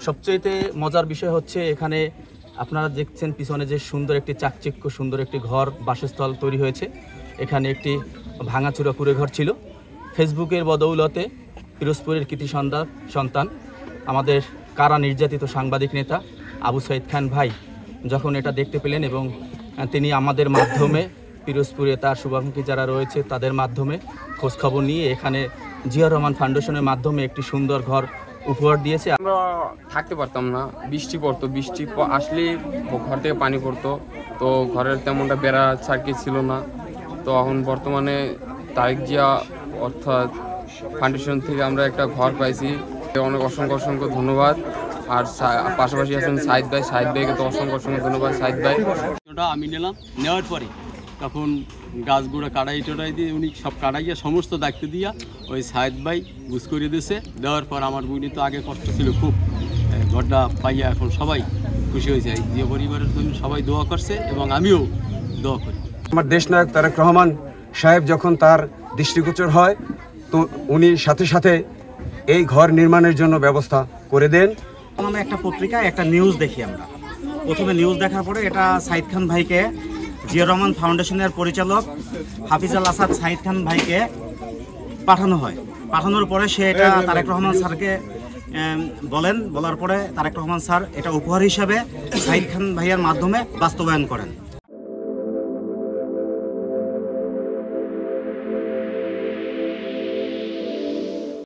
সবচেয়ে মজার বিষয় হচ্ছে এখানে আপনারা দেখছেন পিছনে যে সুন্দর একটি চাকচিক্য সুন্দর একটি ঘর বাসস্থল তৈরি হয়েছে। এখানে একটি ভাঙাচুরা কুড়ে ঘর ছিল। ফেসবুকের বদৌলতে পিরোজপুরের কৃতি সন্তান আমাদের কারা নির্যাতিত সাংবাদিক নেতা আবু সাইদ খান ভাই যখন এটা দেখতে পেলেন এবং তিনি আমাদের মাধ্যমে পিরোজপুরে তার শুভাকাঙ্ক্ষী যারা রয়েছে তাদের মাধ্যমে খোঁজখবর নিয়ে এখানে জিয়া রহমান ফাউন্ডেশনের মাধ্যমে একটি সুন্দর ঘর উপহার দিয়েছে। আমরা থাকতে পারতাম না, বৃষ্টি পড়তো, বৃষ্টি আসলে ঘর থেকে পানি পড়তো, তো ঘরের তেমনটা বেড়া সার্কিট ছিল না। তো এখন বর্তমানে তারেক জিয়া অর্থাৎ ফাউন্ডেশন থেকে আমরা একটা ঘর পাইছি, অনেক অসংখ্য অসংখ্য ধন্যবাদ। আর পাশাপাশি আছেন সাইদ ভাইকে তো অসংখ্য অসংখ্য ধন্যবাদ। সাইদ ভাই ওটা আমি নিলাম, নেওয়ার পরে তখন গাছগুলো কাটাই দিয়ে উনি সব কাটাইয়া সমস্ত দায়িত্ব দিয়া ওই সাইদ ভাই বুঝ করে দিয়েছে। দেওয়ার পর আমার বুড়ি তো আগে কষ্ট ছিল খুব, ঘরটা পাইয়া এখন সবাই খুশি হয়েছে। যে পরিবারের জন্য সবাই দোয়া করছে এবং আমিও দোয়া করি। আমার দেশনায়ক তারেক রহমান সাহেব যখন তার দৃষ্টিগোচর হয় তো উনি সাথে সাথে এই ঘর নির্মাণের জন্য ব্যবস্থা করে দেন। আমরা একটা পত্রিকায় একটা নিউজ দেখি, আমরা প্রথমে নিউজ দেখার পরে এটা সাইদ খান ভাইকে জিয়া রহমান ফাউন্ডেশনের পরিচালক হাফিজ আল আসাদ সাইদ খান ভাইকে পাঠানো হয়। পাঠানোর পরে সে এটা তারেক রহমান স্যারকে বলার পরে তারেক রহমান স্যার এটা উপহার হিসাবে সাইদ খান ভাইয়ের মাধ্যমে বাস্তবায়ন করেন।